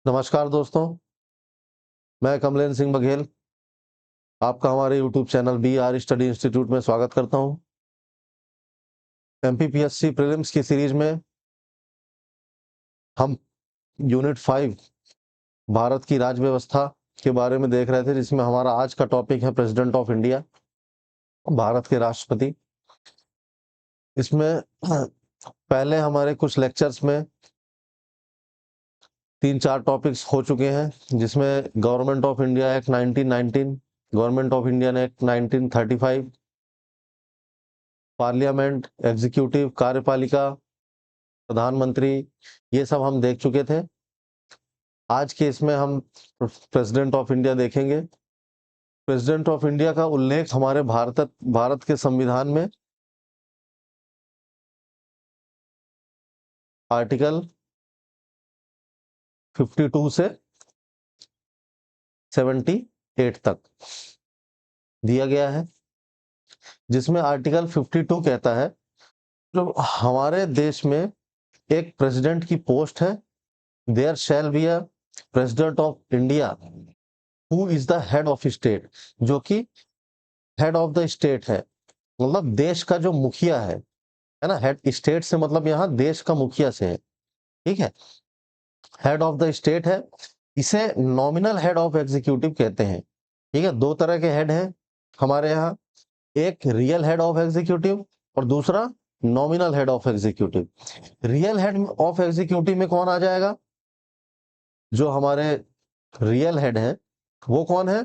नमस्कार दोस्तों, मैं कमलेन सिंह बघेल आपका हमारे YouTube channel BR study institute में स्वागत करता हूं। MPPSC प्रीलिम्स की सीरीज में हम यूनिट 5 भारत की राज्य व्यवस्था के बारे में देख रहे थे, जिसमें हमारा आज का टॉपिक है प्रेसिडेंट ऑफ इंडिया, भारत के राष्ट्रपति। इसमें पहले हमारे कुछ लेक्चर्स में 3-4 टॉपिक्स हो चुके हैं, जिसमें government of India act 1919, government of Indian act 1935, parliament, executive, कार्यपालिका, प्रधानमंत्री, ये सब हम देख चुके थे। आज के इसमें हम प्रेसिडेंट ऑफ इंडिया देखेंगे। प्रेसिडेंट ऑफ इंडिया का उल्लेख हमारे भारत के संविधान में आर्टिकल 52 से 78 तक दिया गया है, जिसमें आर्टिकल 52 कहता है जो हमारे देश में एक प्रेसिडेंट की पोस्ट है, there shall be a president of India who is the head of state, जो कि हेड ऑफ द स्टेट है, मतलब देश का जो मुखिया है ना। हेड स्टेट से मतलब यहाँ देश का मुखिया से है, ठीक है। हेड ऑफ द स्टेट है, इसे नॉमिनल हेड ऑफ एग्जीक्यूटिव कहते हैं, ठीक है। दो तरह के हेड हैं हमारे यहाँ, एक रियल हेड ऑफ एग्जीक्यूटिव और दूसरा nominal head of executive. Real head of executive में कौन आ जाएगा? जो हमारे रियल हेड है वो कौन है?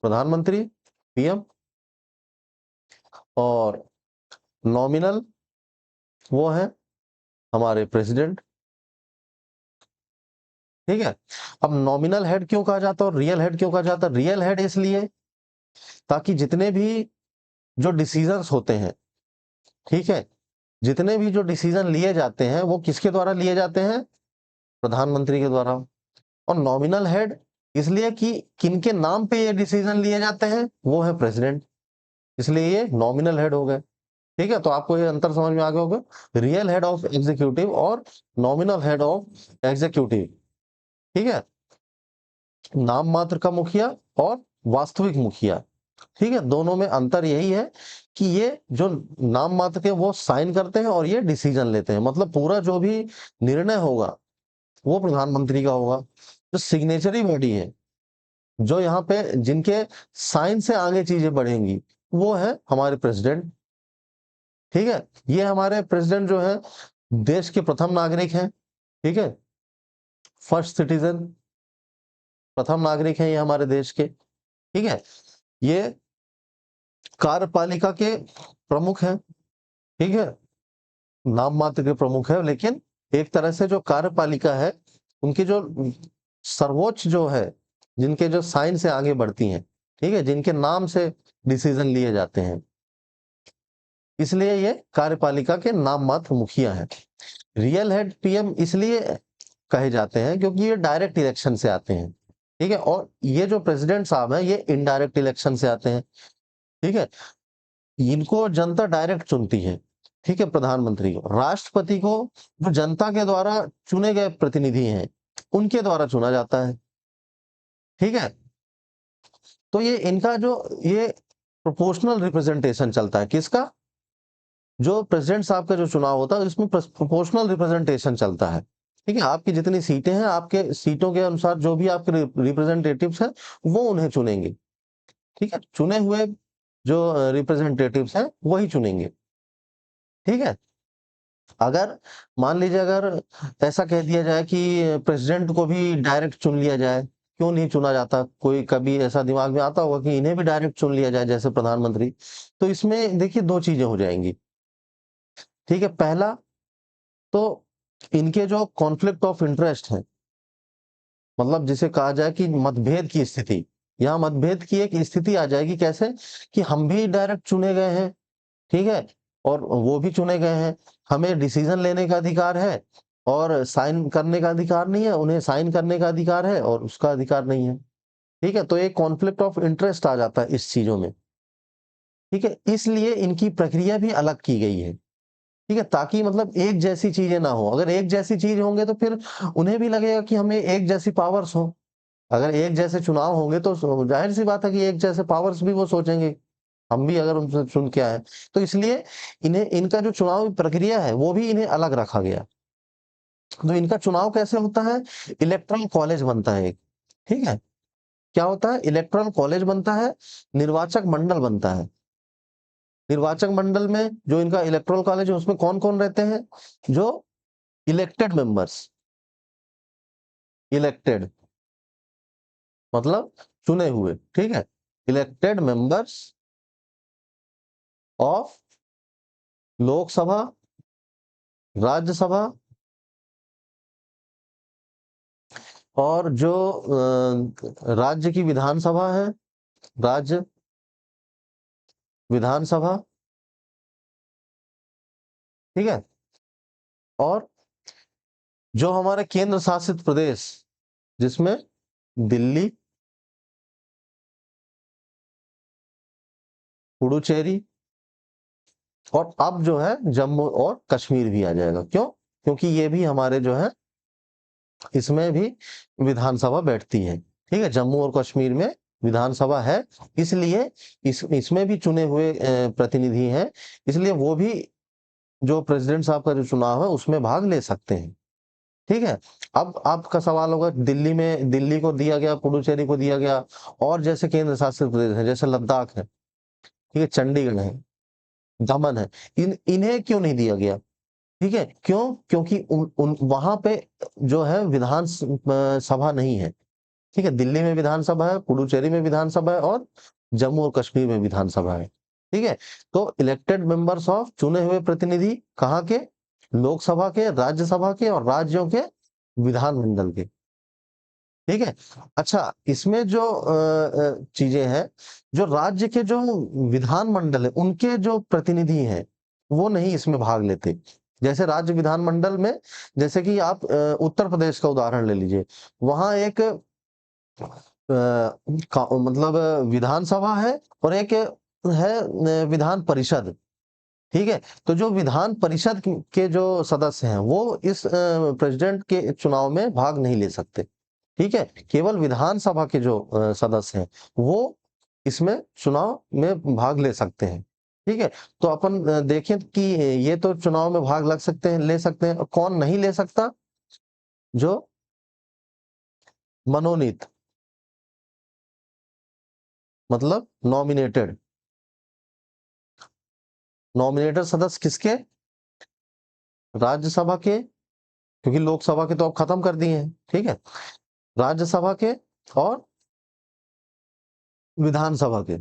प्रधानमंत्री, PM। और नॉमिनल वो है हमारे प्रेसिडेंट, ठीक है। अब नॉमिनल हेड क्यों कहा जाता है और रियल हेड क्यों कहा जाता है? रियल हेड इसलिए ताकि जितने भी जो डिसीजंस होते हैं, ठीक है, जितने भी जो डिसीजन लिए जाते हैं वो किसके द्वारा लिए जाते हैं? प्रधानमंत्री के द्वारा। और नॉमिनल हेड इसलिए कि किनके नाम पे ये डिसीजन लिए जाते हैं, वो है प्रेसिडेंट, इसलिए ये नॉमिनल हेड हो गए, ठीक है। तो आपको ये अंतर समझ में आ गया होगा, रियल हेड ऑफ एग्जीक्यूटिव और नॉमिनल हेड ऑफ एग्जीक्यूटिव, ठीक है। नाम मात्र का मुखिया और वास्तविक मुखिया, ठीक है। दोनों में अंतर यही है कि ये जो नाम मात्र के वो साइन करते हैं और ये डिसीजन लेते हैं, मतलब पूरा जो भी निर्णय होगा वो प्रधानमंत्री का होगा। जो सिग्नेचरी बॉडी है, जो यहाँ पे जिनके साइन से आगे चीजें बढ़ेंगी, वो है हमारे प्रेसिडेंट, ठीक है। ये हमारे प्रेसिडेंट जो है देश के प्रथम नागरिक हैं, ठीक है। फर्स्ट सिटीजन, प्रथम नागरिक हैं ये हमारे देश के, ठीक है। ये कार्यपालिका के प्रमुख हैं, ठीक है। नाम मात्र के प्रमुख है, लेकिन एक तरह से जो कार्यपालिका है उनकी जो सर्वोच्च जो है, जिनके जो साइन से आगे बढ़ती हैं, ठीक है, जिनके नाम से डिसीजन लिए जाते हैं, इसलिए ये कार्यपालिका के नाम मात्र मुखिया हैं। रियल हेड PM इसलिए कहे जाते हैं क्योंकि ये डायरेक्ट इलेक्शन से आते हैं, ठीक है। और ये जो प्रेसिडेंट साहब हैं ये इनडायरेक्ट इलेक्शन से आते हैं, ठीक है। इनको जनता डायरेक्ट चुनती है, ठीक है। प्रधानमंत्री को, राष्ट्रपति को जो जनता के द्वारा चुने गए प्रतिनिधि हैं उनके द्वारा चुना जाता है, ठीक है। तो ये इनका जो ये प्रोपोर्शनल रिप्रेजेंटेशन चलता है, किसका? जो प्रेसिडेंट साहब का जो चुनाव होता है इसमें प्रोपोर्शनल रिप्रेजेंटेशन चलता है, ठीक है। आपकी जितनी सीटें हैं, आपके सीटों के अनुसार जो भी आपके रिप्रेजेंटेटिव्स हैं वो उन्हें चुनेंगे, ठीक है। चुने हुए जो रिप्रेजेंटेटिव्स हैं वही चुनेंगे, ठीक है। अगर मान लीजिए अगर ऐसा कह दिया जाए कि प्रेसिडेंट को भी डायरेक्ट चुन लिया जाए, क्यों नहीं चुना जाता? कोई कभी ऐसा दिमाग में आता होगा कि इन्हें भी डायरेक्ट चुन लिया जाए जैसे प्रधानमंत्री। तो इसमें देखिए दो चीजें हो जाएंगी, ठीक है। पहला तो इनके जो कॉन्फ्लिक्ट ऑफ इंटरेस्ट है, मतलब जिसे कहा जाए कि मतभेद की स्थिति, यहाँ मतभेद की एक स्थिति आ जाएगी। कैसे? कि हम भी डायरेक्ट चुने गए हैं, ठीक है, और वो भी चुने गए हैं, हमें डिसीजन लेने का अधिकार है और साइन करने का अधिकार नहीं है, उन्हें साइन करने का अधिकार है और उसका अधिकार नहीं है, ठीक है। तो एक कॉन्फ्लिक्ट ऑफ इंटरेस्ट आ जाता है इस चीजों में, ठीक है। इसलिए इनकी प्रक्रिया भी अलग की गई है, ठीक है, ताकि मतलब एक जैसी चीजें ना हो। अगर एक जैसी चीज होंगे तो फिर उन्हें भी लगेगा कि हमें एक जैसी पावर्स हो। अगर एक जैसे चुनाव होंगे तो जाहिर सी बात है कि एक जैसे पावर्स भी वो सोचेंगे, हम भी अगर उनसे चुन के आए। तो इसलिए इन्हें, इनका जो चुनाव प्रक्रिया है वो भी इन्हें अलग रखा गया। तो इनका चुनाव कैसे होता है? इलेक्टोरल कॉलेज बनता है एक, ठीक है। क्या होता है? इलेक्टोरल कॉलेज बनता है, निर्वाचक मंडल बनता है। निर्वाचक मंडल में जो इनका इलेक्टोरल कॉलेज है उसमें कौन कौन रहते हैं? जो इलेक्टेड मेंबर्स, इलेक्टेड मतलब चुने हुए, ठीक है, elected members of Lok Sabha, Rajya Sabha और जो राज्य की विधानसभा है, राज्य विधानसभा, ठीक है। और जो हमारे केंद्र शासित प्रदेश, जिसमें दिल्ली, पुडुचेरी और अब जो है जम्मू और कश्मीर भी आ जाएगा। क्यों? क्योंकि ये भी हमारे जो है, इसमें भी विधानसभा बैठती है, ठीक है। जम्मू और कश्मीर में विधानसभा है, इसलिए इसमें भी चुने हुए प्रतिनिधि हैं, इसलिए वो भी जो प्रेसिडेंट साहब का जो चुनाव है उसमें भाग ले सकते हैं, ठीक है। अब आपका सवाल होगा, दिल्ली में, दिल्ली को दिया गया, पुडुचेरी को दिया गया, और जैसे केंद्र शासित प्रदेश है जैसे लद्दाख है, ठीक है, चंडीगढ़ है, दमन है, इन्हें क्यों नहीं दिया गया? ठीक है, क्यों? क्योंकि उन वहां पे जो है विधान सभा नहीं है, ठीक है। दिल्ली में विधानसभा है, पुडुचेरी में विधानसभा है और जम्मू और कश्मीर में विधानसभा है, ठीक है। तो इलेक्टेड मेंबर्स ऑफ, चुने हुए प्रतिनिधि कहाँ के? लोकसभा के, राज्यसभा के और राज्यों के विधानमंडल के, ठीक है। अच्छा, इसमें जो चीजें हैं, जो राज्य के जो विधानमंडल है उनके जो प्रतिनिधि हैं वो नहीं इसमें भाग लेते। जैसे राज्य विधानमंडल में, जैसे कि आप उत्तर प्रदेश का उदाहरण ले लीजिए, वहां एक मतलब विधानसभा है और एक है विधान परिषद, ठीक है। तो जो विधान परिषद के जो सदस्य हैं वो इस प्रेसिडेंट के चुनाव में भाग नहीं ले सकते, ठीक है। केवल विधानसभा के जो सदस्य हैं वो इसमें चुनाव में भाग ले सकते हैं, ठीक है। तो अपन देखें कि ये तो चुनाव में भाग लग सकते हैं, ले सकते हैं, और कौन नहीं ले सकता? जो मनोनीत, मतलब नॉमिनेटेड, नॉमिनेटेड सदस्य किसके? राज्यसभा के, क्योंकि लोकसभा के तो अब खत्म कर दिए हैं, ठीक है। राज्यसभा के और विधानसभा के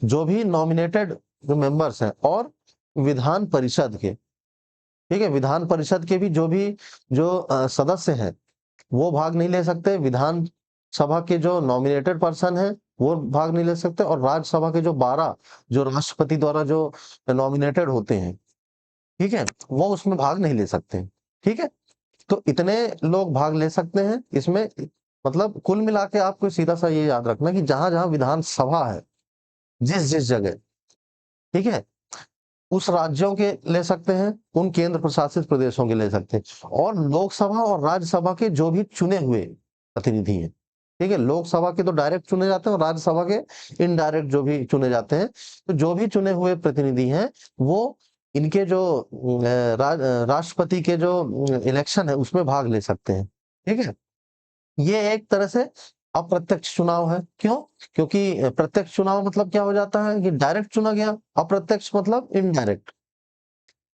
जो भी नॉमिनेटेड जो मेंबर्स हैं, और विधान परिषद के, ठीक है, विधान परिषद के भी जो भी जो सदस्य हैं वो भाग नहीं ले सकते। विधान सभा के जो नॉमिनेटेड पर्सन है वो भाग नहीं ले सकते, और राज्यसभा के जो 12 जो राष्ट्रपति द्वारा जो नॉमिनेटेड होते हैं, ठीक है, वो उसमें भाग नहीं ले सकते, ठीक है। तो इतने लोग भाग ले सकते हैं इसमें। मतलब कुल मिला के आपको सीधा सा ये याद रखना कि जहां जहां विधानसभा है, जिस जिस जगह, ठीक है, उस राज्यों के ले सकते हैं, उन केंद्र प्रशासित प्रदेशों के ले सकते हैं, और लोकसभा और राज्यसभा के जो भी चुने हुए प्रतिनिधि हैं, ठीक है। लोकसभा के तो डायरेक्ट चुने जाते हैं और राज्यसभा के इनडायरेक्ट जो भी चुने जाते हैं। तो जो भी चुने हुए प्रतिनिधि हैं वो इनके जो राष्ट्रपति के जो इलेक्शन है उसमें भाग ले सकते हैं, ठीक है। ये एक तरह से अप्रत्यक्ष चुनाव है। क्यों? क्योंकि प्रत्यक्ष चुनाव मतलब क्या हो जाता है कि डायरेक्ट चुना गया, अप्रत्यक्ष मतलब इनडायरेक्ट,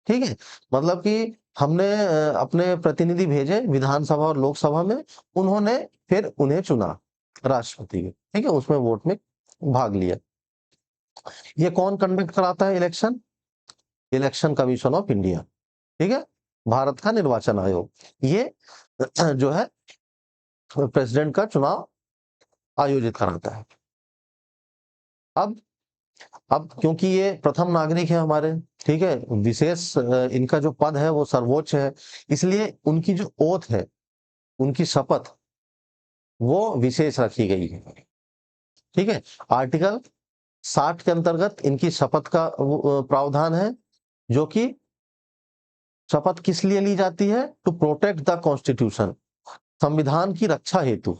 ठीक है। मतलब कि हमने अपने प्रतिनिधि भेजे विधानसभा और लोकसभा में, उन्होंने फिर उन्हें चुना राष्ट्रपति के, ठीक है, उसमें वोट में भाग लिया। ये कौन कंडक्ट कराता है election? Election commission of India, ठीक है, भारत का निर्वाचन आयोग, ये जो है प्रेसिडेंट का चुनाव आयोजित कराता है। अब अब क्योंकि ये प्रथम नागरिक है हमारे, ठीक है, विशेष इनका जो पद है वो सर्वोच्च है, इसलिए उनकी जो ओथ है, उनकी शपथ, वो विशेष रखी गई है, ठीक है। आर्टिकल 60 के अंतर्गत इनकी शपथ का प्रावधान है, जो कि शपथ किस लिए ली जाती है? टू प्रोटेक्ट द कॉन्स्टिट्यूशन, संविधान की रक्षा हेतु।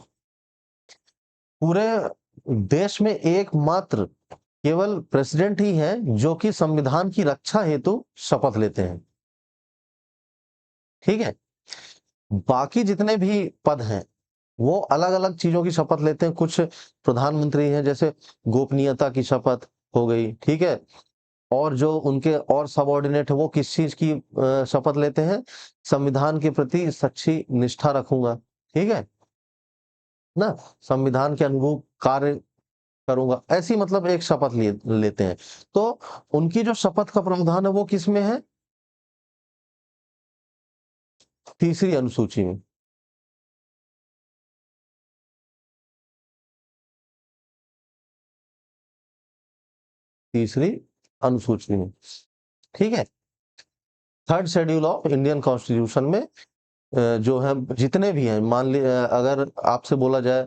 पूरे देश में एकमात्र केवल प्रेसिडेंट ही है जो कि संविधान की रक्षा हेतु शपथ लेते हैं। ठीक है, बाकी जितने भी पद हैं वो अलग-अलग चीजों की शपथ लेते हैं। कुछ प्रधानमंत्री हैं, जैसे गोपनीयता की शपथ हो गई, ठीक है। और जो उनके और सबऑर्डिनेट है वो किस चीज की शपथ लेते हैं? संविधान के प्रति सच्ची निष्ठा रखूंगा, ठीक है ना, संविधान के अनुरूप कार्य करूंगा, ऐसी मतलब एक शपथ लेते हैं। तो उनकी जो शपथ का प्रावधान है वो किस में है? तीसरी अनुसूची में। तीसरी अनुसूची में, ठीक है। Third schedule of Indian constitution में जो है जितने भी हैं, मान ली अगर आपसे बोला जाए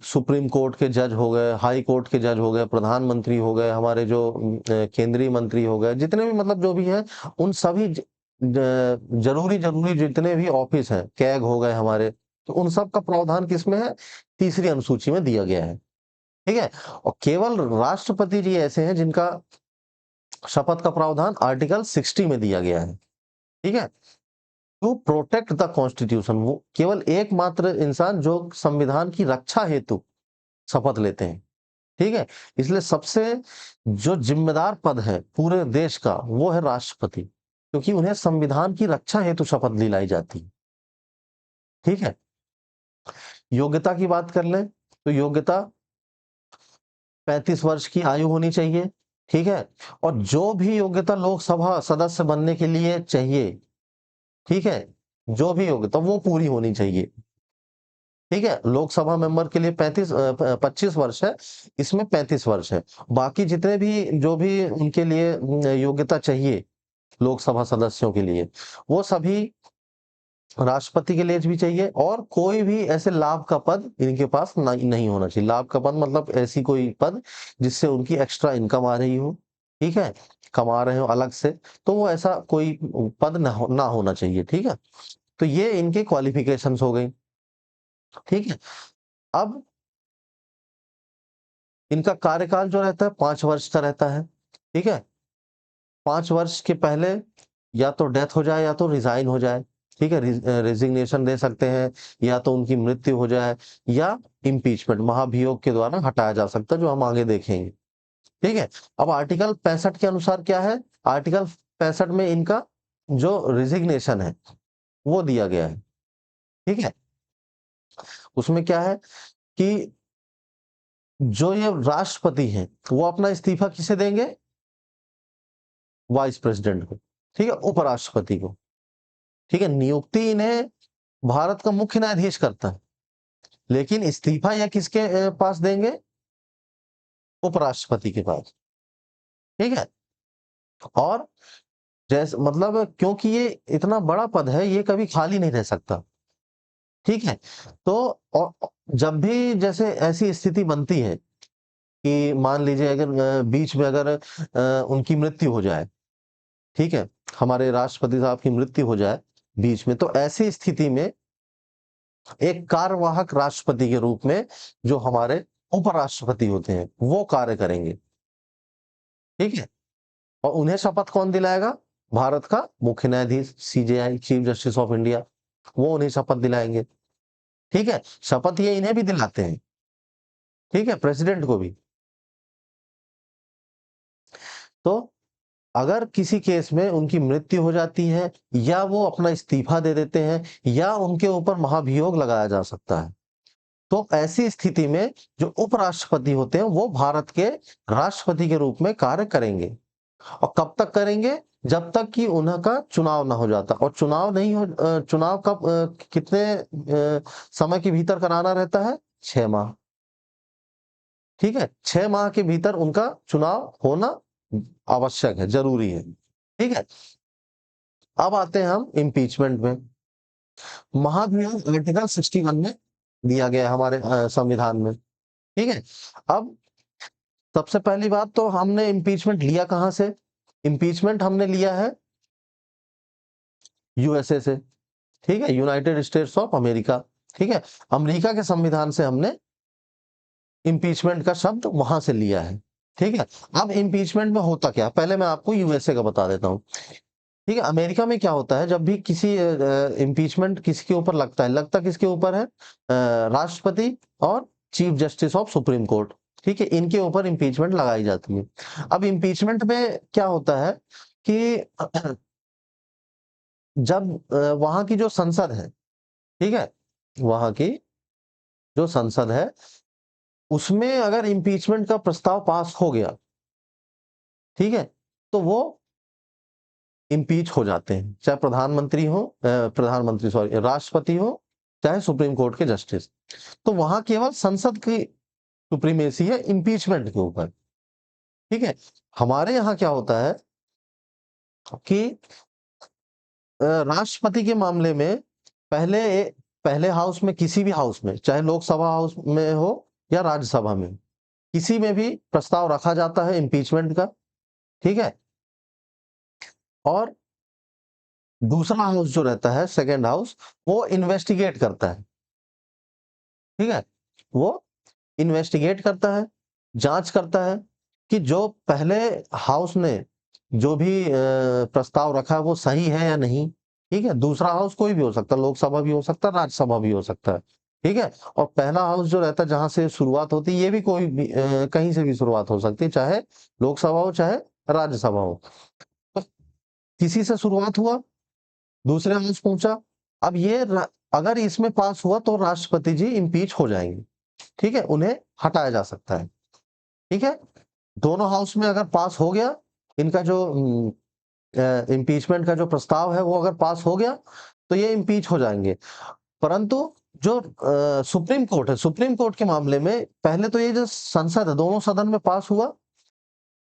सुप्रीम कोर्ट के जज हो गए, हाई कोर्ट के जज हो गए, प्रधानमंत्री हो गए, हमारे जो केंद्रीय मंत्री हो गए, जितने भी मतलब जो भी हैं, उन सभी जरूरी जरूरी जितने भी ऑफिस हैं, कैग हो गए हमारे, तो उन सब का प्रावधान किसमें है? तीसरी अनुसूची में दिया गया है, ठीक है। और केवल राष्ट्रपति जी ऐसे हैं जिनका शपथ का प्रावधान आर्टिकल 60 में दिया गया है, ठीक है। टू प्रोटेक्ट द कॉन्स्टिट्यूशन, वो केवल एकमात्र इंसान जो संविधान की रक्षा हेतु शपथ लेते हैं, ठीक है। इसलिए सबसे जो जिम्मेदार पद है पूरे देश का वो है राष्ट्रपति, क्योंकि उन्हें संविधान की रक्षा हेतु शपथ दिलाई जाती है, ठीक है। योग्यता की बात कर लें तो योग्यता 35 वर्ष की आयु होनी चाहिए, ठीक है। और जो भी योग्यता लोकसभा सदस्य बनने के लिए चाहिए, ठीक है, जो भी योग्यता वो पूरी होनी चाहिए, ठीक है। लोकसभा मेंबर के लिए 25 वर्ष है, इसमें 35 वर्ष है। बाकी जितने भी जो भी उनके लिए योग्यता चाहिए लोकसभा सदस्यों के लिए, वो सभी राष्ट्रपति के लिए भी चाहिए। और कोई भी ऐसे लाभ का पद इनके पास नहीं होना चाहिए। लाभ का पद मतलब ऐसी कोई पद जिससे उनकी एक्स्ट्रा इनकम आ रही हो, ठीक है, कमा रहे हो अलग से, तो वो ऐसा कोई पद ना होना चाहिए, ठीक है। तो ये इनके क्वालिफिकेशंस हो गई, ठीक है। अब इनका कार्यकाल जो रहता है 5 वर्ष का रहता है, ठीक है। 5 वर्ष के पहले या तो डेथ हो जाए या तो रिजाइन हो जाए, ठीक है, रेजिग्नेशन दे सकते हैं, या तो उनकी मृत्यु हो जाए, या इम्पीचमेंट महाभियोग के द्वारा हटाया जा सकता है, जो हम आगे देखेंगे, ठीक है। अब आर्टिकल 65 के अनुसार क्या है? आर्टिकल 65 में इनका जो रिजिग्नेशन है वो दिया गया है, ठीक है। उसमें क्या है कि जो ये राष्ट्रपति हैं वो अपना इस्तीफा किसे देंगे? वाइस प्रेसिडेंट को, ठीक है, उपराष्ट्रपति को, ठीक है। नियुक्ति इन्हें भारत का मुख्य न्यायाधीश करता है, लेकिन इस्तीफा या किसके पास देंगे? उपराष्ट्रपति के पास, ठीक है। और जैसे मतलब क्योंकि ये इतना बड़ा पद है, ये कभी खाली नहीं रह सकता, ठीक है। तो और जब भी जैसे ऐसी स्थिति बनती है कि मान लीजिए अगर बीच में अगर उनकी मृत्यु हो जाए, ठीक है, हमारे राष्ट्रपति साहब की मृत्यु हो जाए बीच में, तो ऐसी स्थिति में एक कार्यवाहक राष्ट्रपति के रूप में जो हमारे उपराष्ट्रपति होते हैं वो कार्य करेंगे, ठीक है। और उन्हें शपथ कौन दिलाएगा? भारत का मुख्य न्यायाधीश, CJI, chief justice of India, वो उन्हें शपथ दिलाएंगे, ठीक है। शपथ ये इन्हें भी दिलाते हैं, ठीक है, प्रेसिडेंट को भी। तो अगर किसी केस में उनकी मृत्यु हो जाती है, या वो अपना इस्तीफा दे देते हैं, या उनके ऊपर महाभियोग लगाया जा सकता है, तो ऐसी स्थिति में जो उपराष्ट्रपति होते हैं वो भारत के राष्ट्रपति के रूप में कार्य करेंगे। और कब तक करेंगे? जब तक कि उनका चुनाव ना हो जाता। और चुनाव नहीं हो चुनाव कब कितने समय के भीतर कराना रहता है? 6 माह, ठीक है। 6 माह के भीतर उनका चुनाव होना आवश्यक है, जरूरी है, ठीक है। अब आते हैं हम इम्पीचमेंट में। महाभियोग आर्टिकल 61 में दिया गया है हमारे संविधान में, ठीक है। अब सबसे पहली बात तो हमने इम्पीचमेंट लिया कहां से? इम्पीचमेंट हमने लिया है यूएसए से, ठीक है, यूनाइटेड स्टेट्स ऑफ अमेरिका, ठीक है, अमेरिका के संविधान से हमने इम्पीचमेंट का शब्द वहां से लिया है, ठीक है। अब इम्पीचमेंट में होता क्या, पहले मैं आपको यूएसए का बता देता हूँ, ठीक है। अमेरिका में क्या होता है, जब भी किसी इम्पीचमेंट किसी के ऊपर लगता है, लगता किसके ऊपर है, राष्ट्रपति और chief justice of supreme court, ठीक है, इनके ऊपर इम्पीचमेंट लगाई जाती है। अब इम्पीचमेंट में क्या होता है कि जब वहां की जो संसद है, ठीक है, वहां की जो संसद है उसमें अगर इम्पीचमेंट का प्रस्ताव पास हो गया, ठीक है, तो वो इम्पीच हो जाते हैं, चाहे प्रधानमंत्री सॉरी राष्ट्रपति हो, चाहे सुप्रीम कोर्ट के जस्टिस। तो वहां केवल संसद की सुप्रीमेसी है इम्पीचमेंट के ऊपर, ठीक है। हमारे यहाँ क्या होता है कि राष्ट्रपति के मामले में पहले पहले हाउस में, किसी भी हाउस में, चाहे लोकसभा हाउस में हो या राज्यसभा में, किसी में भी प्रस्ताव रखा जाता है इम्पीचमेंट का, ठीक है। और दूसरा हाउस जो रहता है, सेकंड हाउस, वो इन्वेस्टिगेट करता है, ठीक है, वो इन्वेस्टिगेट करता है, जांच करता है कि जो पहले हाउस ने जो भी प्रस्ताव रखा है वो सही है या नहीं, ठीक है। दूसरा हाउस कोई भी हो सकता है, लोकसभा भी हो सकता है, राज्यसभा भी हो सकता है, ठीक है। और पहला हाउस जो रहता है जहां से शुरुआत होती है, ये भी कोई भी कहीं से भी शुरुआत हो सकती है, चाहे लोकसभा हो चाहे राज्यसभा हो। तो किसी से शुरुआत हुआ, दूसरे हाउस पहुंचा, अब अगर इसमें पास हुआ तो राष्ट्रपति जी इम्पीच हो जाएंगे, ठीक है, उन्हें हटाया जा सकता है, ठीक है। दोनों हाउस में अगर पास हो गया, इनका जो इम्पीचमेंट का जो प्रस्ताव है वो अगर पास हो गया तो ये इम्पीच हो जाएंगे। परंतु जो सुप्रीम कोर्ट है, सुप्रीम कोर्ट के मामले में पहले तो ये जो संसद है दोनों सदन में पास हुआ,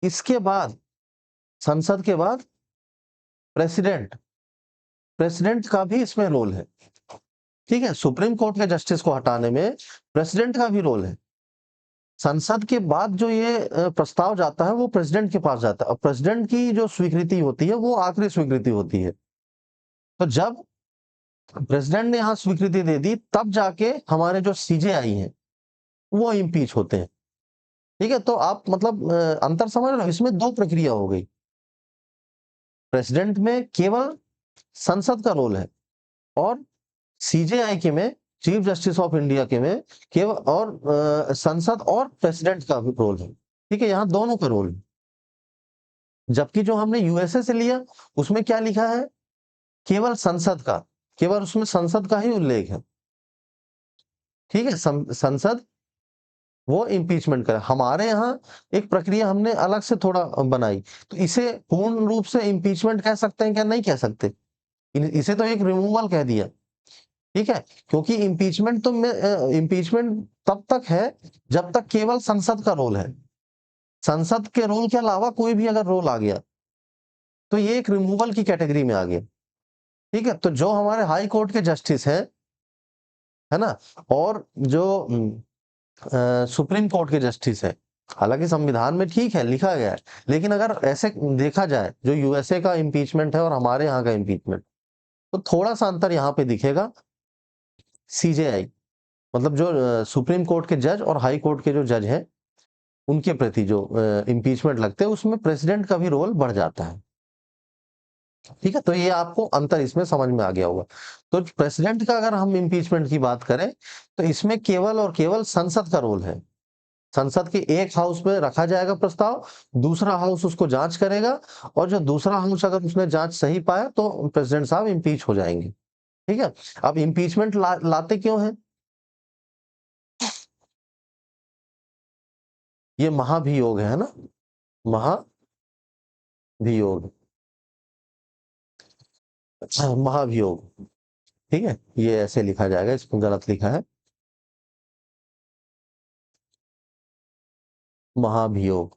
इसके बाद संसद के बाद प्रेसिडेंट प्रेसिडेंट का भी इसमें रोल है, ठीक है। सुप्रीम कोर्ट के जस्टिस को हटाने में प्रेसिडेंट का भी रोल है। संसद के बाद जो ये प्रस्ताव जाता है वो प्रेसिडेंट के पास जाता है, और प्रेसिडेंट की जो स्वीकृति होती है वो आखिरी स्वीकृति होती है। तो जब प्रेसिडेंट ने यहाँ स्वीकृति दे दी, तब जाके हमारे जो सीजेआई हैं वो इम्पीच होते हैं, ठीक है। तो आप मतलब अंतर समझ रहे हो, इसमें दो प्रक्रिया हो गई। प्रेसिडेंट में केवल संसद का रोल है, और सीजेआई के में, चीफ जस्टिस ऑफ इंडिया के में, केवल और संसद और प्रेसिडेंट का भी रोल है, ठीक है, यहाँ दोनों का रोल है। जबकि जो हमने यूएसए से लिया उसमें क्या लिखा है, केवल संसद का, केवल उसमें संसद का ही उल्लेख है, ठीक है। संसद वो इम्पीचमेंट करे। हमारे यहाँ एक प्रक्रिया हमने अलग से थोड़ा बनाई, तो इसे पूर्ण रूप से इम्पीचमेंट कह सकते हैं क्या, नहीं कह सकते, इसे तो एक रिमूवल कह दिया, ठीक है। क्योंकि इम्पीचमेंट तब तक है जब तक केवल संसद का रोल है। संसद के रोल के अलावा कोई भी अगर रोल आ गया तो ये एक रिमूवल की कैटेगरी में आ गया, ठीक है। तो जो हमारे हाई कोर्ट के जस्टिस हैं, है ना, और जो सुप्रीम कोर्ट के जस्टिस है, हालांकि संविधान में ठीक है लिखा गया है, लेकिन अगर ऐसे देखा जाए जो यूएसए का इम्पीचमेंट है और हमारे यहाँ का इम्पीचमेंट, तो थोड़ा सा अंतर यहाँ पे दिखेगा। सीजेआई मतलब जो सुप्रीम कोर्ट के जज और हाई कोर्ट के जो जज हैं उनके प्रति जो इम्पीचमेंट लगते हैं, उसमें प्रेसिडेंट का भी रोल बढ़ जाता है, ठीक है। तो ये आपको अंतर इसमें समझ में आ गया होगा। तो प्रेसिडेंट का अगर हम इम्पीचमेंट की बात करें तो इसमें केवल और केवल संसद का रोल है। संसद के एक हाउस में रखा जाएगा प्रस्ताव, दूसरा हाउस उसको जांच करेगा, और जो दूसरा हाउस अगर उसने जांच सही पाया तो प्रेसिडेंट साहब इम्पीच हो जाएंगे, ठीक है। अब इम्पीचमेंट लाते क्यों है, ये महाभियोग है ना, महाभियोग, महाभियोग, ठीक है, ये ऐसे लिखा जाएगा, इसमें गलत लिखा है, महाभियोग,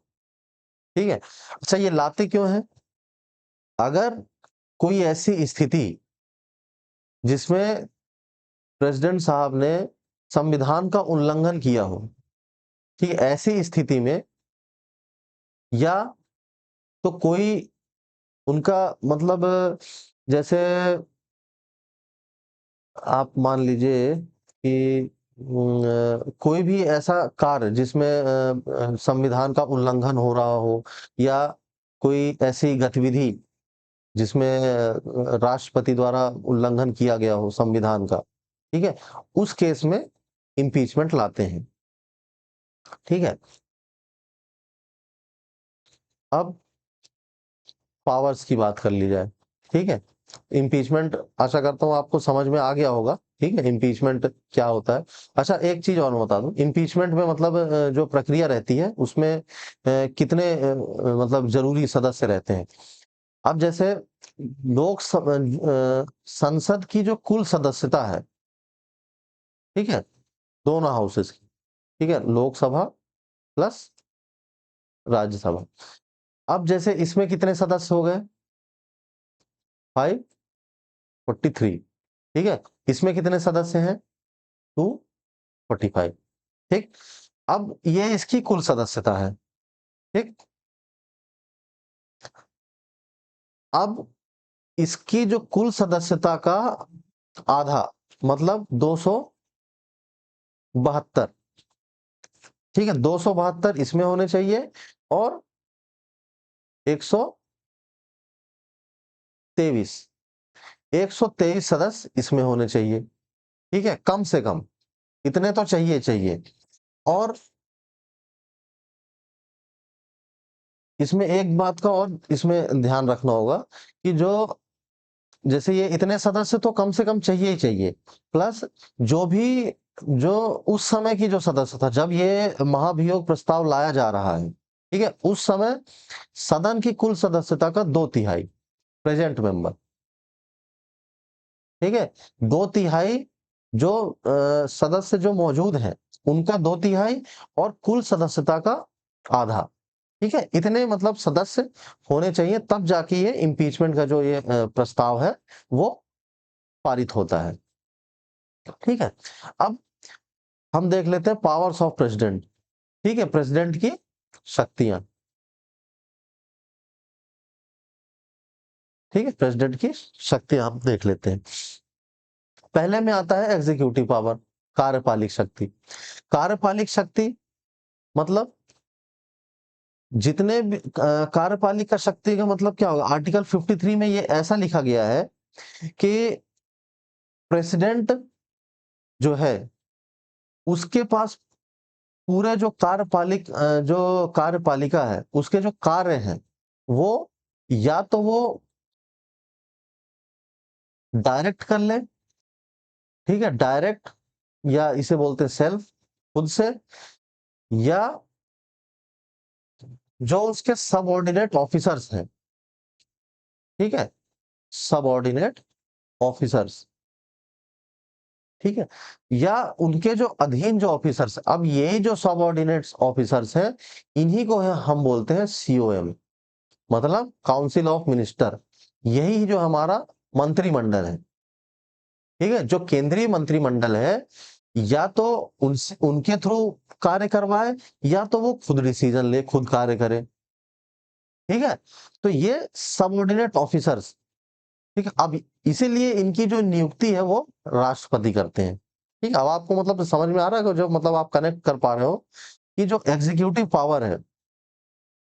ठीक है। अच्छा, ये लाते क्यों है, अगर कोई ऐसी स्थिति जिसमें प्रेसिडेंट साहब ने संविधान का उल्लंघन किया हो, ठीक है, ऐसी स्थिति में, या तो कोई उनका मतलब जैसे आप मान लीजिए कि कोई भी ऐसा कार्य जिसमें संविधान का उल्लंघन हो रहा हो, या कोई ऐसी गतिविधि जिसमें राष्ट्रपति द्वारा उल्लंघन किया गया हो संविधान का, ठीक है, उस केस में इम्पीचमेंट लाते हैं। ठीक है, अब पावर्स की बात कर ली जाए। ठीक है, इम्पीचमेंट आशा करता हूं आपको समझ में आ गया होगा। ठीक है, इम्पीचमेंट क्या होता है। अच्छा, एक चीज और मैं बता दूं, इम्पीचमेंट में मतलब जो प्रक्रिया रहती है उसमें कितने मतलब जरूरी सदस्य रहते हैं। अब जैसे संसद की जो कुल सदस्यता है, ठीक है, दोनों हाउसेस की, ठीक है, लोकसभा प्लस राज्यसभा। अब जैसे इसमें कितने सदस्य हो गए, 543। ठीक है, इसमें कितने सदस्य हैं, 245। ठीक, अब ये इसकी कुल सदस्यता है। ठीक, अब इसकी जो कुल सदस्यता का आधा मतलब 272। ठीक है, 272 इसमें होने चाहिए और 123 123 सदस्य इसमें होने चाहिए। ठीक है, कम से कम इतने तो चाहिए चाहिए। और इसमें एक बात का और इसमें ध्यान रखना होगा कि जो जैसे ये इतने सदस्य तो कम से कम चाहिए ही चाहिए, प्लस जो भी जो उस समय की जो सदस्य था जब ये महाभियोग प्रस्ताव लाया जा रहा है, ठीक है, उस समय सदन की कुल सदस्यता का 2/3 प्रेजेंट मेंबर। ठीक है, 2/3 जो सदस्य जो मौजूद हैं उनका 2/3 और कुल सदस्यता का आधा। ठीक है, इतने मतलब सदस्य होने चाहिए, तब जाके ये इम्पीचमेंट का जो ये प्रस्ताव है वो पारित होता है। ठीक है, अब हम देख लेते हैं पावर्स ऑफ प्रेसिडेंट। ठीक है, प्रेसिडेंट की शक्तियां। ठीक है, प्रेसिडेंट की शक्तियां हम देख लेते हैं। पहले में आता है एग्जीक्यूटिव पावर, कार्यपालिक शक्ति। कार्यपालिक शक्ति मतलब जितने भी कार्यपालिका शक्ति का मतलब क्या होगा, आर्टिकल 53 में ये ऐसा लिखा गया है कि प्रेसिडेंट जो है उसके पास पूरे जो जो कार्यपालिका है उसके जो कार्य हैं वो या तो वो डायरेक्ट कर ले, ठीक है, डायरेक्ट, या इसे बोलते हैं सेल्फ, खुद से, या जो उसके सबऑर्डिनेट ऑफिसर्स हैं, ठीक है, सबऑर्डिनेट ऑफिसर्स, ठीक है, या उनके जो अधीन जो ऑफिसर्स। अब ये जो सबऑर्डिनेट ऑफिसर्स हैं इन्हीं को हम बोलते हैं सीओएम, मतलब काउंसिल ऑफ मिनिस्टर। यही जो हमारा मंत्रिमंडल है, ठीक है, जो केंद्रीय मंत्रिमंडल है, या तो उनसे उनके थ्रू कार्य करवाए या तो वो खुद डिसीजन ले, खुद कार्य करे। ठीक है, तो ये सबऑर्डिनेट ऑफिसर्स, ठीक है, अब इसीलिए इनकी जो नियुक्ति है वो राष्ट्रपति करते हैं। ठीक है, अब आपको मतलब समझ में आ रहा है जो मतलब आप कनेक्ट कर पा रहे हो कि जो एग्जीक्यूटिव पावर है,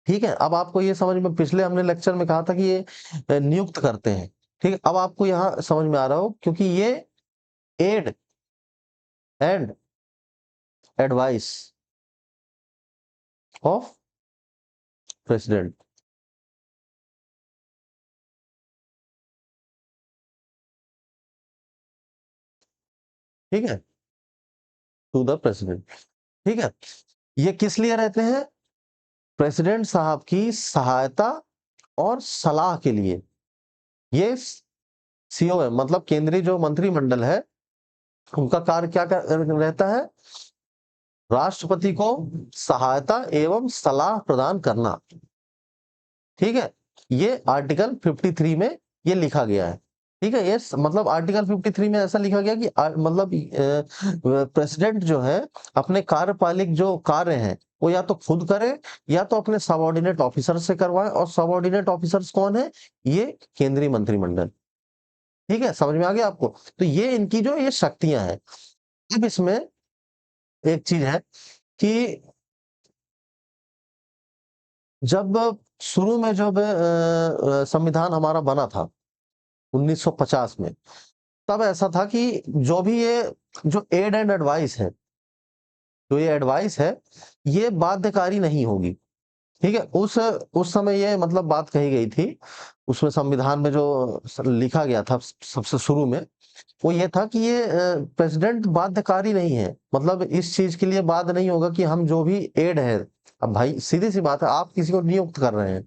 ठीक है, अब आपको ये समझ में, पिछले हमने लेक्चर में कहा था कि ये नियुक्त करते हैं। ठीक है, अब आपको यहाँ समझ में आ रहा हो क्योंकि ये aid and advice of president. ठीक है, टू द प्रेसिडेंट। ठीक है, ये किस लिए रहते हैं, प्रेसिडेंट साहब की सहायता और सलाह के लिए। ये सीओएम मतलब केंद्रीय जो मंत्रिमंडल है उनका कार्य क्या रहता है, राष्ट्रपति को सहायता एवं सलाह प्रदान करना। ठीक है, ये आर्टिकल 53 में ये लिखा गया है। ठीक है, ये मतलब आर्टिकल 53 में ऐसा लिखा गया कि मतलब प्रेसिडेंट जो है अपने कार्यपालिक जो कार्य हैं वो या तो खुद करे या तो अपने सबऑर्डिनेट ऑफिसर से करवाए। और सबऑर्डिनेट ऑफिसर्स कौन है, ये केंद्रीय मंत्रिमंडल। ठीक है, समझ में आ गया आपको? तो ये इनकी जो ये शक्तियां हैं। अब इसमें एक चीज है कि जब शुरू में जब संविधान हमारा बना था 1950 में, तब ऐसा था कि जो भी ये जो एड एंड एडवाइस है, जो ये एडवाइस है, ये बाध्यकारी नहीं होगी। ठीक है, उस समय ये मतलब बात कही गई थी, उसमें संविधान में जो लिखा गया था सबसे शुरू में, वो ये था कि ये प्रेसिडेंट बाध्यकारी नहीं है, मतलब इस चीज के लिए बाध्य नहीं होगा कि हम जो भी एड है, अब भाई सीधी सी बात है, आप किसी को नियुक्त कर रहे हैं,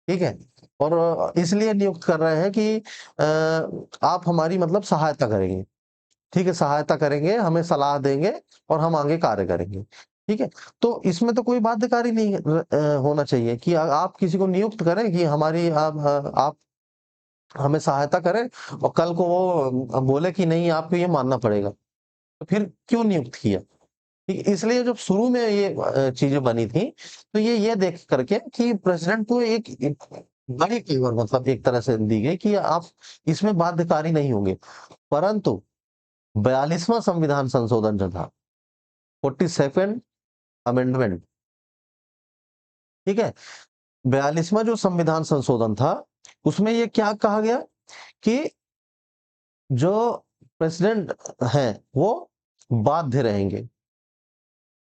ठीक है, और इसलिए नियुक्त कर रहे हैं कि आप हमारी मतलब सहायता करेंगे, ठीक है, सहायता करेंगे, हमें सलाह देंगे और हम आगे कार्य करेंगे, ठीक है। तो इसमें तो कोई बाध्यकारी नहीं होना चाहिए कि आप किसी को नियुक्त करें कि हमारी आप हमें सहायता करें, और कल को वो बोले कि नहीं आपको ये मानना पड़ेगा, तो फिर क्यों नियुक्त किया? ठीक है, इसलिए जब शुरू में ये चीजें बनी थी, तो ये देख करके कि प्रेसिडेंट को एक बड़ी फेवर मतलब एक तरह से दी गई कि आप इसमें बाध्यकारी नहीं होंगे। परंतु 42वां संविधान संशोधन जो था, 42nd अमेंडमेंट, ठीक है, 42वां जो संविधान संशोधन था, उसमें ये क्या कहा गया कि जो प्रेसिडेंट हैं वो बाध्य रहेंगे,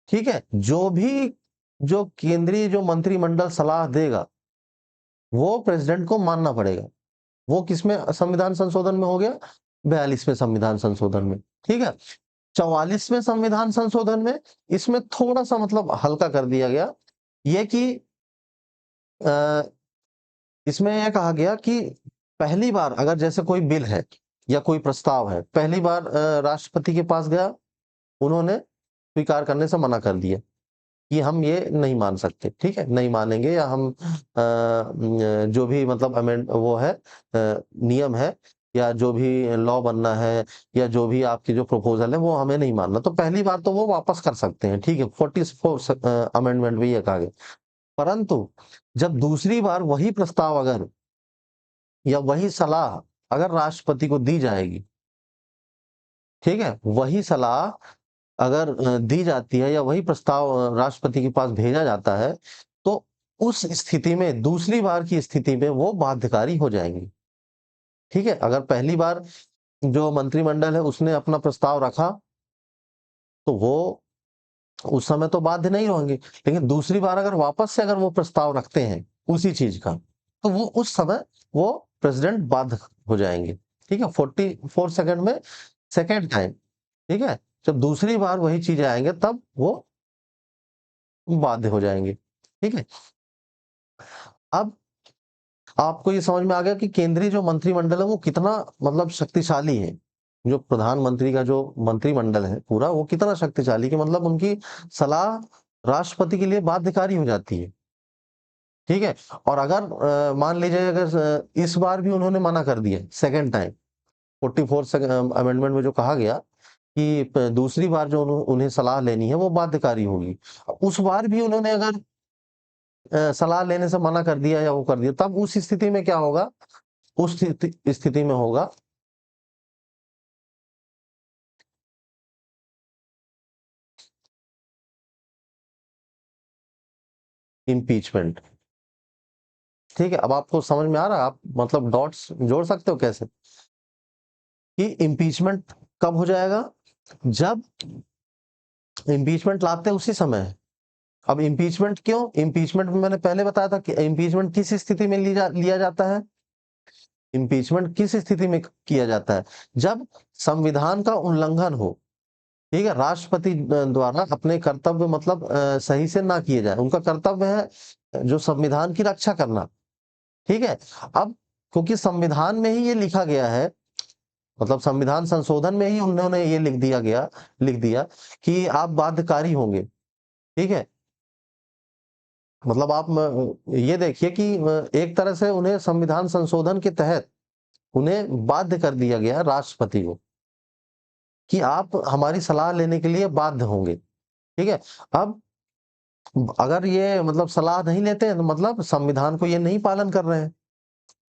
ठीक है, जो केंद्रीय जो मंत्रिमंडल सलाह देगा वो प्रेसिडेंट को मानना पड़ेगा। वो किसमें संविधान संशोधन में हो गया? 42वें संविधान संशोधन में, ठीक है। 44वें संविधान संशोधन में इसमें थोड़ा सा मतलब हल्का कर दिया गया, ये कि इसमें यह कहा गया कि पहली बार अगर जैसे कोई बिल है या कोई प्रस्ताव है, पहली बार राष्ट्रपति के पास गया, उन्होंने स्वीकार करने से मना कर दिया कि हम ये नहीं मान सकते, ठीक है, नहीं मानेंगे, या हम जो भी मतलब अमेंड वो है नियम है, या जो भी लॉ बनना है, या जो भी आपकी जो प्रपोजल है वो हमें नहीं मानना, तो पहली बार तो वो वापस कर सकते हैं, ठीक है, 44 अमेंडमेंट में ये कहा गया। परंतु जब दूसरी बार वही प्रस्ताव अगर या वही सलाह अगर राष्ट्रपति को दी जाएगी, ठीक है, वही सलाह अगर दी जाती है या वही प्रस्ताव राष्ट्रपति के पास भेजा जाता है, तो उस स्थिति में दूसरी बार की स्थिति में वो बाध्यकारी हो जाएंगी, ठीक है। अगर पहली बार जो मंत्रिमंडल है उसने अपना प्रस्ताव रखा, तो वो उस समय तो बाध्य नहीं होंगे, लेकिन दूसरी बार अगर वापस से अगर वो प्रस्ताव रखते हैं उसी चीज का, तो वो उस समय वो प्रेसिडेंट बाध्य हो जाएंगे, ठीक है, 44 सेकंड में सेकेंड टाइम, ठीक है, जब दूसरी बार वही चीजें आएंगे तब वो बाध्य हो जाएंगे, ठीक है। अब आपको ये समझ में आ गया कि केंद्रीय जो मंत्रिमंडल है वो कितना मतलब शक्तिशाली है, जो प्रधानमंत्री का जो मंत्रिमंडल है पूरा, वो कितना शक्तिशाली कि मतलब उनकी सलाह राष्ट्रपति के लिए बाध्यकारी हो जाती है, ठीक है। और अगर मान लीजिए अगर इस बार भी उन्होंने मना कर दिया सेकेंड टाइम, 44 अमेंडमेंट में जो कहा गया कि दूसरी बार जो उन्हें सलाह लेनी है वो बाध्यकारी होगी, उस बार भी उन्होंने अगर सलाह लेने से मना कर दिया या वो कर दिया, तब उस स्थिति में क्या होगा? उस स्थिति में होगा इम्पीचमेंट, ठीक है। अब आपको समझ में आ रहा है, आप मतलब डॉट्स जोड़ सकते हो कैसे कि इम्पीचमेंट कब हो जाएगा? जब इम्पीचमेंट लाते उसी समय है। अब इम्पीचमेंट क्यों? इम्पीचमेंट में मैंने पहले बताया था कि इम्पीचमेंट किस स्थिति में लिया जाता है? इम्पीचमेंट किस स्थिति में किया जाता है? जब संविधान का उल्लंघन हो, ठीक है, राष्ट्रपति द्वारा अपने कर्तव्य मतलब सही से ना किए जाए, उनका कर्तव्य है जो संविधान की रक्षा करना, ठीक है। अब क्योंकि संविधान में ही ये लिखा गया है, मतलब संविधान संशोधन में ही उन्होंने ये लिख दिया कि आप बाध्यकारी होंगे, ठीक है। मतलब आप ये देखिए कि एक तरह से उन्हें संविधान संशोधन के तहत उन्हें बाध्य कर दिया गया राष्ट्रपति को कि आप हमारी सलाह लेने के लिए बाध्य होंगे, ठीक है। अब अगर ये मतलब सलाह नहीं लेते हैं तो मतलब संविधान को ये नहीं पालन कर रहे हैं,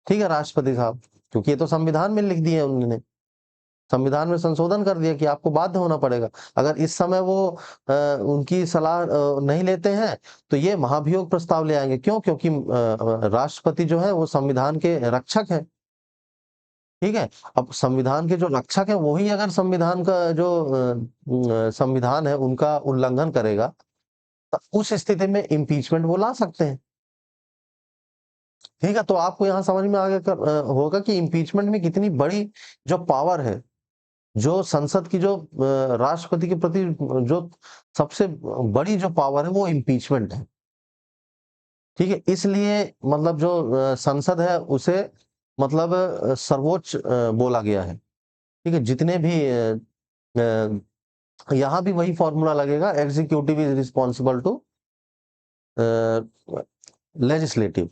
ठीक है, राष्ट्रपति साहब। क्योंकि ये तो संविधान में लिख दिए उन्होंने, संविधान में संशोधन कर दिया कि आपको बाध्य होना पड़ेगा। अगर इस समय वो उनकी सलाह नहीं लेते हैं तो ये महाभियोग प्रस्ताव ले आएंगे। क्यों? क्योंकि राष्ट्रपति जो है वो संविधान के रक्षक है, ठीक है। अब संविधान के जो रक्षक है वही अगर संविधान का जो संविधान है उनका उल्लंघन करेगा, तो उस स्थिति में इम्पीचमेंट वो ला सकते हैं, ठीक है। तो आपको यहाँ समझ में होगा कि इम्पीचमेंट में कितनी बड़ी जो पावर है, जो संसद की जो राष्ट्रपति के प्रति जो सबसे बड़ी जो पावर है वो इम्पीचमेंट है, ठीक है। इसलिए मतलब जो संसद है उसे मतलब सर्वोच्च बोला गया है, ठीक है। जितने भी यहाँ भी वही फॉर्मूला लगेगा, executive is responsible to legislative,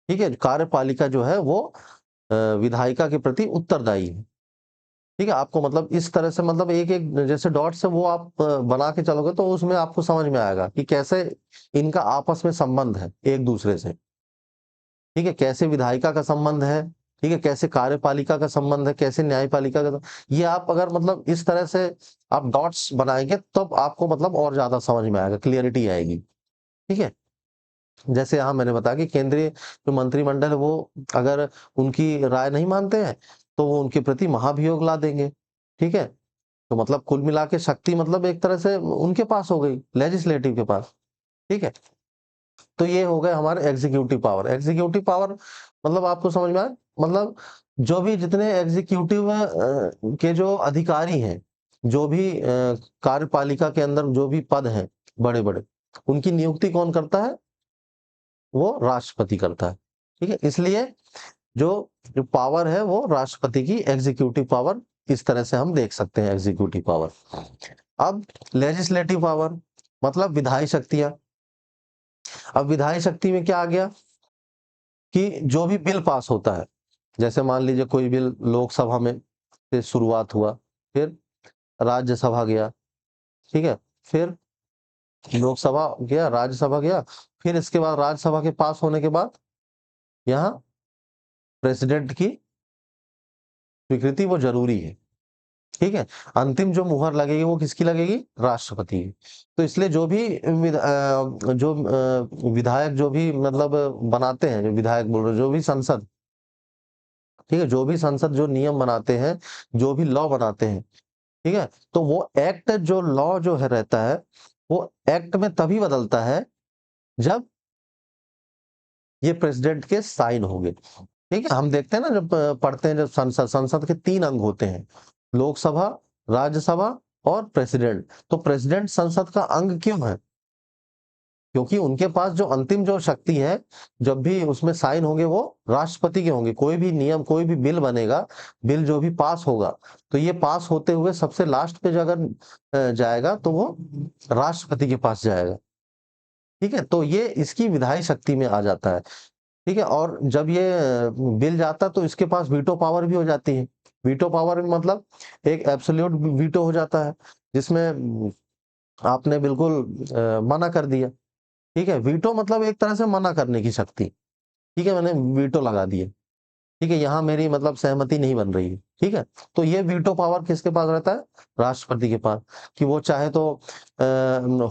ठीक है। कार्यपालिका जो है वो विधायिका के प्रति उत्तरदायी है, ठीक है। आपको मतलब इस तरह से मतलब एक एक जैसे डॉट से वो आप बना के चलोगे तो उसमें आपको समझ में आएगा कि कैसे इनका आपस में संबंध है एक दूसरे से, ठीक है। कैसे विधायिका का संबंध है, ठीक है, कैसे कार्यपालिका का संबंध है, कैसे न्यायपालिका का, ये आप अगर मतलब इस तरह से आप डॉट्स बनाएंगे तब आपको मतलब और ज्यादा समझ में आएगा, क्लियरिटी आएगी, ठीक है। जैसे यहाँ मैंने बताया कि केंद्रीय जो मंत्रिमंडल है वो अगर उनकी राय नहीं मानते हैं तो वो उनके प्रति महाभियोग ला देंगे, ठीक है। तो मतलब कुल मिला के शक्ति मतलब एक तरह से उनके पास हो गई, लेजिस्लेटिव के पास, ठीक है। तो ये हो गए हमारे एग्जीक्यूटिव पावर। एग्जीक्यूटिव पावर मतलब आपको समझ में आया, मतलब जो भी जितने एग्जीक्यूटिव के जो अधिकारी हैं, जो भी कार्यपालिका के अंदर जो भी पद हैं बड़े बड़े, उनकी नियुक्ति कौन करता है? वो राष्ट्रपति करता है, ठीक है। इसलिए जो जो पावर है वो राष्ट्रपति की, एग्जीक्यूटिव पावर, इस तरह से हम देख सकते हैं एग्जीक्यूटिव पावर। अब लेजिस्लेटिव पावर मतलब विधायी शक्तियां। अब विधायी शक्ति में क्या आ गया कि जो भी बिल पास होता है, जैसे मान लीजिए कोई बिल लोकसभा में से शुरुआत हुआ, फिर राज्यसभा गया, ठीक है, फिर लोकसभा गया, राज्यसभा गया, फिर इसके बाद राज्यसभा के पास होने के बाद यहाँ प्रेसिडेंट की स्वीकृति वो जरूरी है, ठीक है। अंतिम जो मुहर लगेगी वो किसकी लगेगी? राष्ट्रपति की। तो इसलिए जो भी विधायक जो भी मतलब बनाते हैं, जो विधायक बोल रहे, जो भी संसद, ठीक है, जो भी संसद जो नियम बनाते हैं, जो भी लॉ बनाते हैं, ठीक है, तो वो एक्ट जो लॉ जो है रहता है वो एक्ट में तभी बदलता है जब ये प्रेसिडेंट के साइन होंगे, ठीक है। हम देखते हैं ना जब पढ़ते हैं, जब संसद के 3 अंग होते हैं, लोकसभा, राज्यसभा और प्रेसिडेंट। तो प्रेसिडेंट संसद का अंग क्यों है? क्योंकि उनके पास जो अंतिम जो शक्ति है, जब भी उसमें साइन होंगे वो राष्ट्रपति के होंगे। कोई भी नियम, कोई भी बिल बनेगा, बिल जो भी पास होगा, तो ये पास होते हुए सबसे लास्ट पे जो अगर जाएगा तो वो राष्ट्रपति के पास जाएगा, ठीक है। तो ये इसकी विधायी शक्ति में आ जाता है, ठीक है। और जब ये बिल जाता तो इसके पास वीटो पावर भी हो जाती है। वीटो पावर में मतलब एक एब्सोल्यूट वीटो हो जाता है, जिसमें आपने बिल्कुल मना कर दिया, ठीक है। वीटो मतलब एक तरह से मना करने की शक्ति, ठीक है, मैंने वीटो लगा दिया, ठीक है, यहाँ मेरी मतलब सहमति नहीं बन रही है, ठीक है। तो ये वीटो पावर किसके पास रहता है? राष्ट्रपति के पास, कि वो चाहे तो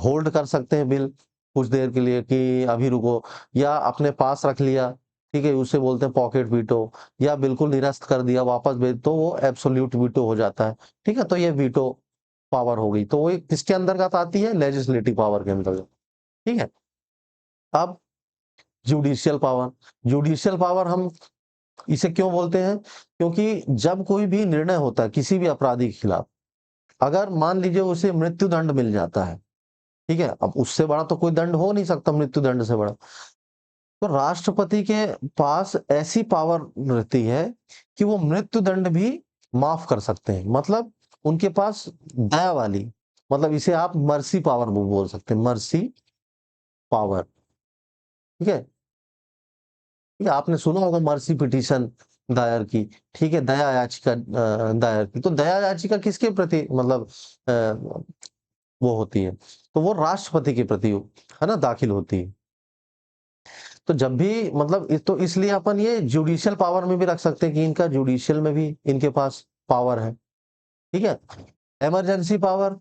होल्ड कर सकते हैं बिल कुछ देर के लिए कि अभी रुको, या अपने पास रख लिया, ठीक है, उसे बोलते हैं पॉकेट वीटो, या बिल्कुल निरस्त कर दिया, वापस भेज, तो वो एब्सोल्यूट वीटो हो जाता है, ठीक है। तो ये वीटो पावर हो गई, तो वो किसके अंतर्गत आती है? लेजिस्लेटिव पावर के अंतर्गत, ठीक है। अब जुडिशियल पावर। जुडिशियल पावर हम इसे क्यों बोलते हैं? क्योंकि जब कोई भी निर्णय होता है किसी भी अपराधी के खिलाफ, अगर मान लीजिए उसे मृत्यु दंड मिल जाता है, ठीक है, अब उससे बड़ा तो कोई दंड हो नहीं सकता, मृत्यु दंड से बड़ा, तो राष्ट्रपति के पास ऐसी पावर रहती है कि वो मृत्यु दंड भी माफ कर सकते हैं। मतलब उनके पास दया वाली, मतलब इसे आप मर्सी पावर बोल सकते हैं, मर्सी पावर, ठीक है। ठीक है, आपने सुना होगा मर्सी पिटीशन दायर की, ठीक है, दया याचिका दायर की। तो दया याचिका किसके प्रति मतलब वो होती है? तो वो राष्ट्रपति के प्रति है ना, दाखिल होती है। तो जब भी मतलब तो इसलिए अपन ये जुडिशियल पावर में भी रख सकते हैं कि इनका जुडिशियल में भी इनके पास पावर है, ठीक है। इमरजेंसी पावर,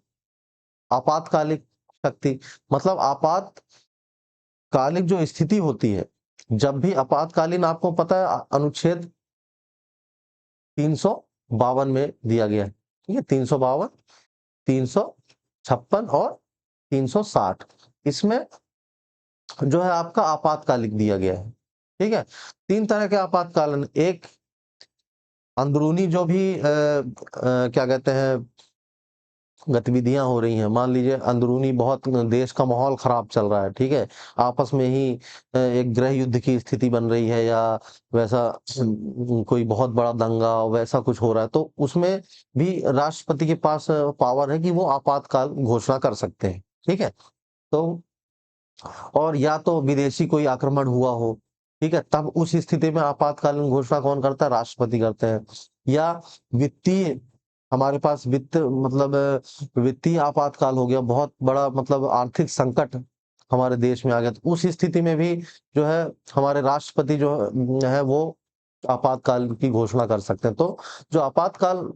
आपातकालिक शक्ति, मतलब आपातकालिक जो स्थिति होती है, जब भी आपातकालीन, आपको पता है अनुच्छेद 352 में दिया गया है, ठीक है। 352, 356 और 360, इसमें जो है आपका आपातकालिक दिया गया है, ठीक है। 3 तरह के आपातकालीन, एक अंदरूनी जो भी क्या कहते हैं गतिविधियां हो रही हैं, मान लीजिए अंदरूनी बहुत देश का माहौल खराब चल रहा है, ठीक है, आपस में ही एक गृह युद्ध की स्थिति बन रही है, या वैसा कोई बहुत बड़ा दंगा वैसा कुछ हो रहा है, तो उसमें भी राष्ट्रपति के पास पावर है कि वो आपातकाल घोषणा कर सकते हैं, ठीक है। तो और या तो विदेशी कोई आक्रमण हुआ हो, ठीक है, तब उस स्थिति में आपातकालीन घोषणा कौन करता है? राष्ट्रपति करते हैं। या वित्तीय, हमारे पास वित्त मतलब वित्तीय आपातकाल हो गया, बहुत बड़ा मतलब आर्थिक संकट हमारे देश में आ गया, तो उस स्थिति में भी जो है हमारे राष्ट्रपति जो है वो आपातकाल की घोषणा कर सकते हैं। तो जो आपातकाल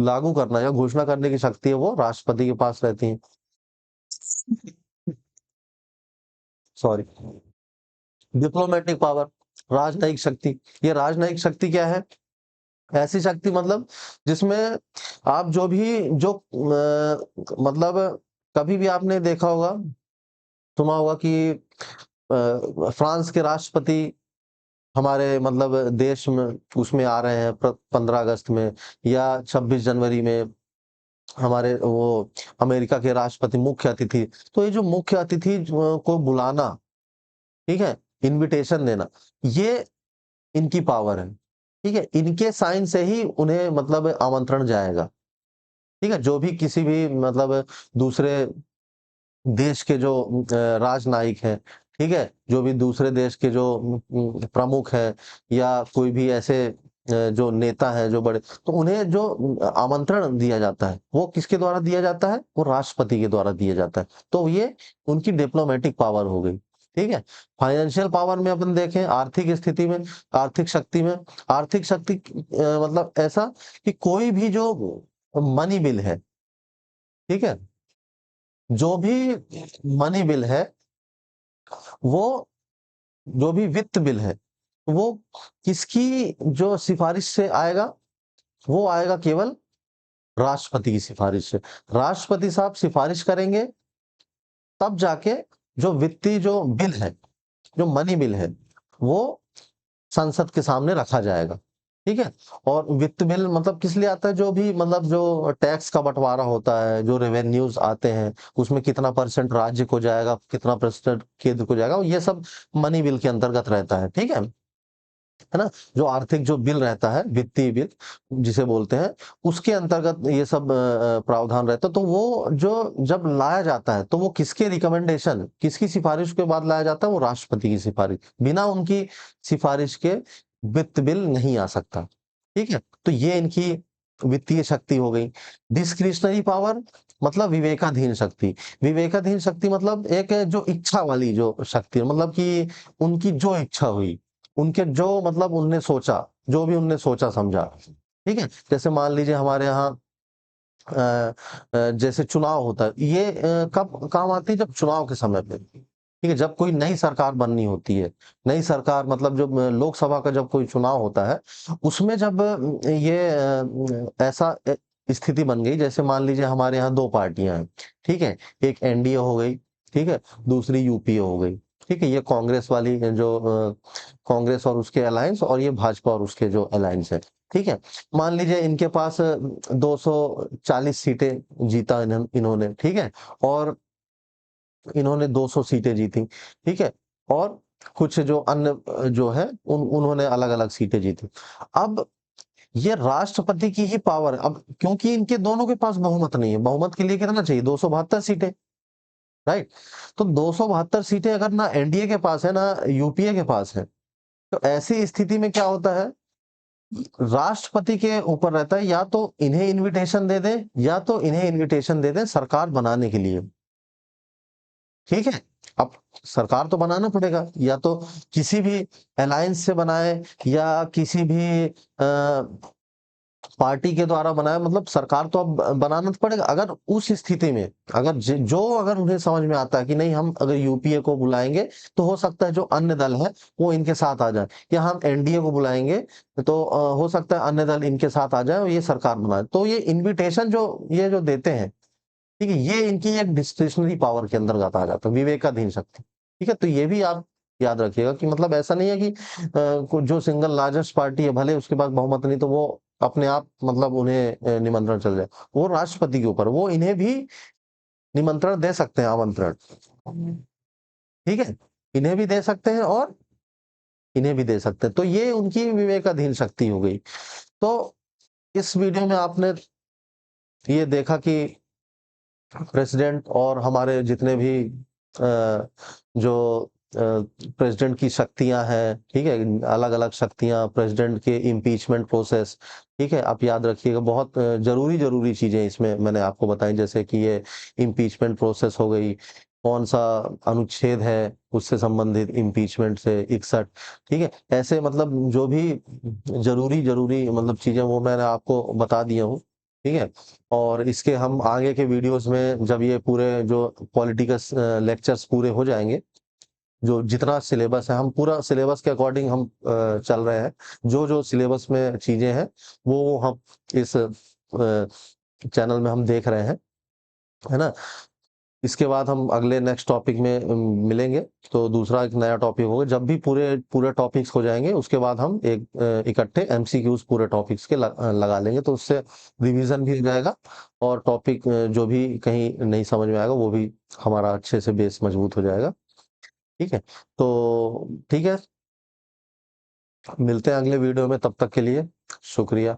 लागू करना या घोषणा करने की शक्ति है वो राष्ट्रपति के पास रहती है। सॉरी। डिप्लोमेटिक पावर, राजनयिक शक्ति। ये राजनयिक शक्ति क्या है? ऐसी शक्ति मतलब जिसमें आप जो भी जो मतलब कभी भी आपने देखा होगा, सुना होगा कि फ्रांस के राष्ट्रपति हमारे मतलब देश में उसमें आ रहे हैं 15 अगस्त में, या 26 जनवरी में हमारे वो अमेरिका के राष्ट्रपति मुख्य अतिथि। तो ये जो मुख्य अतिथि को बुलाना, ठीक है, इनविटेशन देना, ये इनकी पावर है, ठीक है। इनके साइन से ही उन्हें मतलब आमंत्रण जाएगा, ठीक है। जो भी किसी भी मतलब दूसरे देश के जो राजनयिक हैं, ठीक है, जो भी दूसरे देश के जो प्रमुख है, या कोई भी ऐसे जो नेता है जो बड़े, तो उन्हें जो आमंत्रण दिया जाता है वो किसके द्वारा दिया जाता है? वो राष्ट्रपति के द्वारा दिया जाता है। तो ये उनकी डिप्लोमेटिक पावर हो गई, ठीक है। फाइनेंशियल पावर में अपन देखें, आर्थिक स्थिति में, आर्थिक शक्ति में, आर्थिक शक्ति मतलब ऐसा कि कोई भी जो मनी बिल है, ठीक है, जो भी मनी बिल है, वो जो भी वित्त बिल है, वो किसकी जो सिफारिश से आएगा? वो आएगा केवल राष्ट्रपति की सिफारिश से। राष्ट्रपति साहब सिफारिश करेंगे, तब जाके जो वित्तीय जो बिल है, जो मनी बिल है, वो संसद के सामने रखा जाएगा, ठीक है। और वित्त बिल मतलब किस लिए आता है? जो भी मतलब जो टैक्स का बंटवारा होता है, जो रेवेन्यूज आते हैं, उसमें कितना परसेंट राज्य को जाएगा, कितना परसेंट केंद्र को जाएगा, ये सब मनी बिल के अंतर्गत रहता है, ठीक है ना। जो आर्थिक जो बिल रहता है, वित्तीय बिल जिसे बोलते हैं, उसके अंतर्गत ये सब प्रावधान रहता है। तो वो जो जब लाया जाता है, तो वो किसके रिकमेंडेशन, किसकी सिफारिश के बाद लाया जाता है? वो राष्ट्रपति की सिफारिश। बिना उनकी सिफारिश के वित्त बिल नहीं आ सकता, ठीक है। तो ये इनकी वित्तीय शक्ति हो गई। डिस्क्रिशनरी पावर मतलब विवेकाधीन शक्ति। विवेकाधीन शक्ति मतलब एक जो इच्छा वाली जो शक्ति, मतलब कि उनकी जो इच्छा हुई, उनके जो मतलब उनने सोचा, जो भी उनने सोचा समझा, ठीक है। जैसे मान लीजिए हमारे यहाँ जैसे चुनाव होता है, ये कब काम आती है? जब चुनाव के समय पे, ठीक है, जब कोई नई सरकार बननी होती है, नई सरकार मतलब जब लोकसभा का जब कोई चुनाव होता है, उसमें जब ये ऐसा स्थिति बन गई, जैसे मान लीजिए हमारे यहाँ 2 पार्टियां हैं, ठीक है, एक एनडीए हो गई, ठीक है, दूसरी यूपीए हो गई, ठीक है। ये कांग्रेस वाली जो कांग्रेस और उसके अलायंस, और ये भाजपा और उसके जो अलायंस है, ठीक है। मान लीजिए इनके पास 240 सीटें जीता इन्होंने, ठीक है, और इन्होंने 200 सीटें जीती, ठीक है, और कुछ जो अन्य जो है उन्होंने अलग-अलग सीटें जीती। अब ये राष्ट्रपति की ही पावर है। अब क्योंकि इनके दोनों के पास बहुमत नहीं है, बहुमत के लिए कितना चाहिए? 272 सीटें, राइट। तो 272 सीटें अगर ना एनडीए के पास है ना यूपीए के पास है, तो ऐसी स्थिति में क्या होता है? राष्ट्रपति के ऊपर रहता है, या तो इन्हें इनविटेशन दे दें, या तो इन्हें इनविटेशन दे दें सरकार बनाने के लिए, ठीक है। अब सरकार तो बनाना पड़ेगा, या तो किसी भी अलायंस से बनाए या किसी भी पार्टी के द्वारा बनाए, मतलब सरकार तो अब बनाना तो पड़ेगा। अगर उस स्थिति में अगर उन्हें समझ में आता है कि नहीं, हम अगर यूपीए को बुलाएंगे तो हो सकता है जो अन्य दल है वो इनके साथ आ जाए, या हम एनडीए को बुलाएंगे तो हो सकता है अन्य दल इनके साथ आ जाए और ये सरकार बनाए। तो ये इनविटेशन जो देते हैं, ठीक है, ये इनकी एक डिस्क्रिशनरी पावर के अंतर्गत आ जाता है, विवेकाधीन शक्ति। ठीक है, तो ये भी आप याद रखिएगा कि मतलब ऐसा नहीं है कि जो सिंगल लार्जेस्ट पार्टी है, भले उसके पास बहुमत नहीं, तो वो अपने आप मतलब उन्हें निमंत्रण चल जाए। वो राष्ट्रपति के ऊपर, वो इन्हें भी निमंत्रण दे सकते हैं, आमंत्रण। ठीक है, इन्हें भी दे सकते हैं और इन्हें भी दे सकते हैं। तो ये उनकी विवेकाधीन शक्ति हो गई। तो इस वीडियो में आपने ये देखा कि प्रेसिडेंट और हमारे जितने भी जो प्रेसिडेंट की शक्तियां हैं, ठीक है, अलग अलग शक्तियां, प्रेसिडेंट के इम्पीचमेंट प्रोसेस, ठीक है, आप याद रखिएगा। बहुत जरूरी जरूरी चीजें इसमें मैंने आपको बताई, जैसे कि ये इम्पीचमेंट प्रोसेस हो गई, कौन सा अनुच्छेद है उससे संबंधित इम्पीचमेंट से 61, ठीक है, ऐसे मतलब जो भी जरूरी जरूरी मतलब चीजें वो मैंने आपको बता दिया हूँ। ठीक है, और इसके हम आगे के वीडियोस में जब ये पूरे जो पॉलिटिकल लेक्चर्स पूरे हो जाएंगे, जो जितना सिलेबस है, हम पूरा सिलेबस के अकॉर्डिंग हम चल रहे हैं। जो जो सिलेबस में चीजें हैं वो हम इस चैनल में हम देख रहे हैं, है ना। इसके बाद हम अगले नेक्स्ट टॉपिक में मिलेंगे, तो दूसरा एक नया टॉपिक होगा। जब भी पूरे पूरे टॉपिक्स हो जाएंगे उसके बाद हम एक इकट्ठे एमसीक्यूज पूरे टॉपिक्स के लगा लेंगे, तो उससे रिवीजन भी हो जाएगा और टॉपिक जो भी कहीं नहीं समझ में आएगा वो भी हमारा अच्छे से बेस मजबूत हो जाएगा। ठीक है, तो ठीक है, मिलते हैं अगले वीडियो में, तब तक के लिए शुक्रिया।